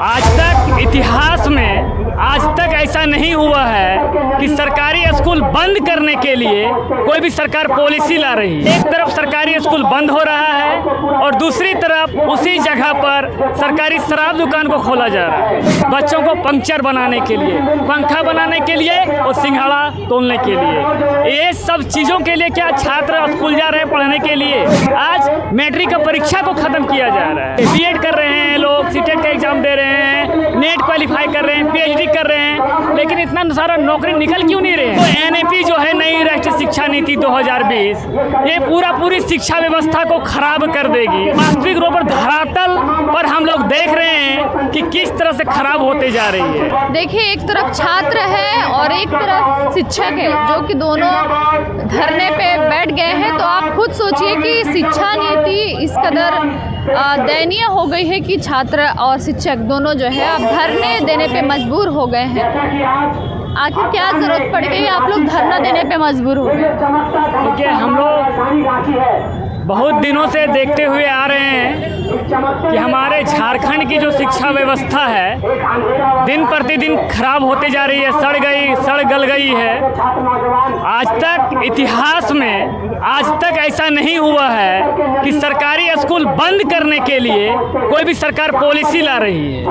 आज तक इतिहास में आज तक ऐसा नहीं हुआ है कि सरकारी स्कूल बंद करने के लिए कोई भी सरकार पॉलिसी ला रही है। एक तरफ सरकारी स्कूल बंद हो रहा है और दूसरी तरफ उसी जगह पर सरकारी शराब दुकान को खोला जा रहा है, बच्चों को पंक्चर बनाने के लिए, पंखा बनाने के लिए और सिंघाड़ा तोलने के लिए। ये सब चीज़ों के लिए क्या छात्र स्कूल जा रहे हैं पढ़ने के लिए। आज मैट्रिक का परीक्षा को ख़त्म किया जा रहा है। बीएड कर रहे हैं लोग, सीटेट का एग्जाम दे रहे हैं, नेट क्वालिफाई कर रहे हैं, पीएचडी कर रहे हैं, लेकिन इतना सारा नौकरी निकल क्यों नहीं रहे हैं। तो एनईपी जो है, नई राष्ट्रीय शिक्षा नीति 2020, ये पूरी शिक्षा व्यवस्था को खराब कर देगी। वास्तविक रूप पर धरातल पर हम लोग देख रहे हैं कि किस तरह से खराब होते जा रही है। देखिए, एक तरफ छात्र है और एक तरफ शिक्षक है, जो कि दोनों धरने पे बैठ गए हैं। तो आप खुद सोचिए कि शिक्षा नीति इस कदर दयनीय हो गई है कि छात्र और शिक्षक दोनों जो है अब धरने देने पे मजबूर हो गए हैं। आखिर क्या जरूरत पड़ गई, आप लोग धरना देने पे मजबूर हो गए? क्योंकि हम लोग बहुत दिनों से देखते हुए आ रहे हैं कि हमारे झारखंड की जो शिक्षा व्यवस्था है दिन प्रतिदिन खराब होते जा रही है, सड़ गल गई है। आज तक इतिहास में आज तक ऐसा नहीं हुआ है कि सरकारी स्कूल बंद करने के लिए कोई भी सरकार पॉलिसी ला रही है।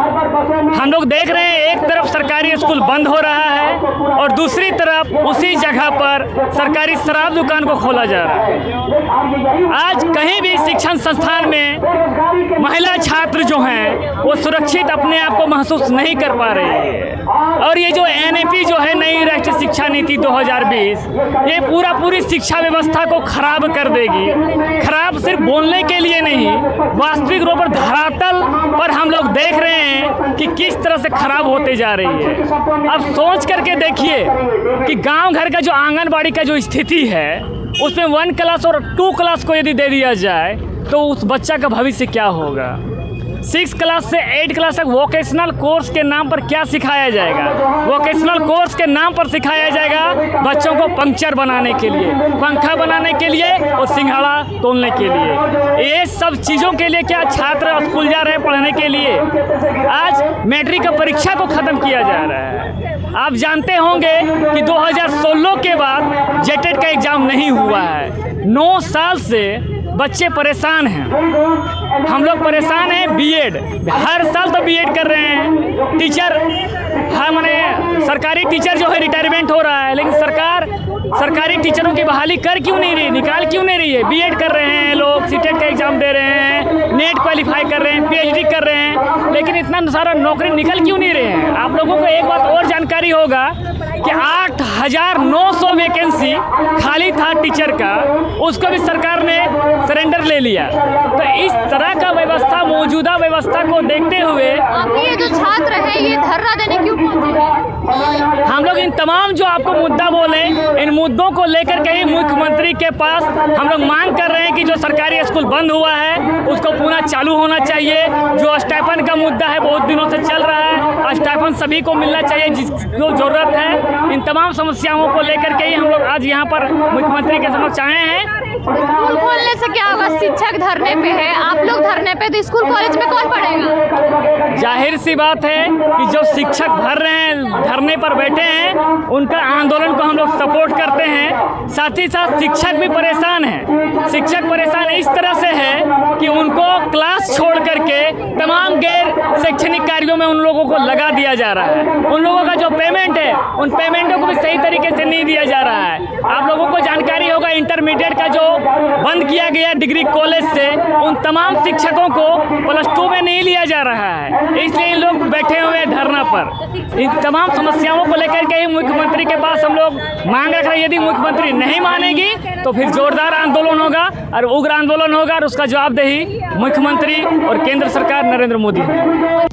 हम लोग देख रहे हैं, एक तरफ सरकारी स्कूल बंद हो रहा है और दूसरी तरफ उसी जगह पर सरकारी शराब दुकान को खोला जा रहा है। आज कहीं भी शिक्षण संस्थान में महिला छात्र जो हैं वो सुरक्षित अपने आप को महसूस नहीं कर पा रही है। और ये जो एनईपी जो है, नई राष्ट्रीय शिक्षा नीति 2020, ये पूरी शिक्षा व्यवस्था को खराब कर देगी। खराब सिर्फ बोलने के लिए नहीं, वास्तविक रूप पर धरातल पर हम लोग देख रहे हैं कि किस तरह से खराब होते जा रही है। अब सोच करके देखिए कि गांव घर का जो आंगनबाड़ी का जो स्थिति है, उसमें 1 क्लास और 2 क्लास को यदि दे दिया जाए तो उस बच्चा का भविष्य क्या होगा। 6 क्लास से 8 क्लास तक वोकेशनल कोर्स के नाम पर क्या सिखाया जाएगा। वोकेशनल कोर्स के नाम पर सिखाया जाएगा बच्चों को पंक्चर बनाने के लिए, पंखा बनाने के लिए और सिंघाड़ा तोलने के लिए। ये सब चीज़ों के लिए क्या छात्र स्कूल जा रहे हैं पढ़ने के लिए। आज मैट्रिक का परीक्षा को ख़त्म किया जा रहा है। आप जानते होंगे कि 2016 के बाद जेटेट का एग्ज़ाम नहीं हुआ है। 9 साल से बच्चे परेशान हैं, हम लोग परेशान हैं। बीएड हर साल तो बीएड कर रहे हैं, टीचर सरकारी टीचर जो है रिटायरमेंट हो रहा है, लेकिन सरकारी टीचरों की बहाली कर क्यों नहीं रही, निकाल क्यों नहीं रही है। बीएड कर रहे हैं लोग, सीटेट का एग्जाम दे रहे हैं, नेट क्वालिफाई कर रहे हैं, पीएचडी कर रहे हैं, लेकिन इतना सारा नौकरी निकल क्यों नहीं रहे हैं। आप लोगों को एक बात और जानकारी होगा कि 8,900 वैकेंसी खाली था टीचर का, उसको भी सरकार ने सरेंडर ले लिया। तो इस तरह का व्यवस्था, मौजूदा व्यवस्था को देखते हुए ये जो छात्र हैं ये धरना देने क्यों पहुंचे हैं? हम लोग इन तमाम जो आपको मुद्दा बोले, इन मुद्दों को लेकर के ही मुख्यमंत्री के पास हम लोग मांग कर रहे हैं कि जो सरकारी स्कूल बंद हुआ है उसको पुनः चालू होना चाहिए। जो स्टाइपेंड का मुद्दा है बहुत दिनों से चल रहा है, स्टाइपेंड सभी को मिलना चाहिए जिसको ज़रूरत है। इन तमाम समस्याओं को लेकर के ही हम लोग आज यहाँ पर मुख्यमंत्री के समक्ष आए हैं। स्कूल खोलने से क्या होगा, शिक्षक धरने पे है, आप लोग धरने पे, तो स्कूल कॉलेज में कौन पढ़ेगा। जाहिर सी बात है कि जो शिक्षक भर रहे हैं, धरने पर बैठे हैं, उनका आंदोलन को हम लोग सपोर्ट करते हैं। साथ ही साथ शिक्षक भी परेशान हैं। शिक्षक परेशान इस तरह से है कि उनको क्लास छोड़ करके तमाम गैर शैक्षणिक कार्यों में उन लोगों को लगा दिया जा रहा है। उन लोगों का जो पेमेंट है, उन पेमेंटों को भी सही तरीके से नहीं दिया जा रहा है। आप लोगों को जानकारी होगा, इंटरमीडिएट का जो बंद किया गया डिग्री कॉलेज से, उन तमाम शिक्षकों को +2 में नहीं लिया जा रहा है, इसलिए लोग बैठे हुए हैं धरना पर। इन तमाम समस्याओं को लेकर के ही मुख्यमंत्री के पास हम लोग मांग रख रहे हैं। यदि मुख्यमंत्री नहीं मानेगी तो फिर जोरदार आंदोलन होगा और उग्र आंदोलन होगा, और उसका जवाबदेही मुख्यमंत्री और केंद्र सरकार नरेंद्र मोदी है।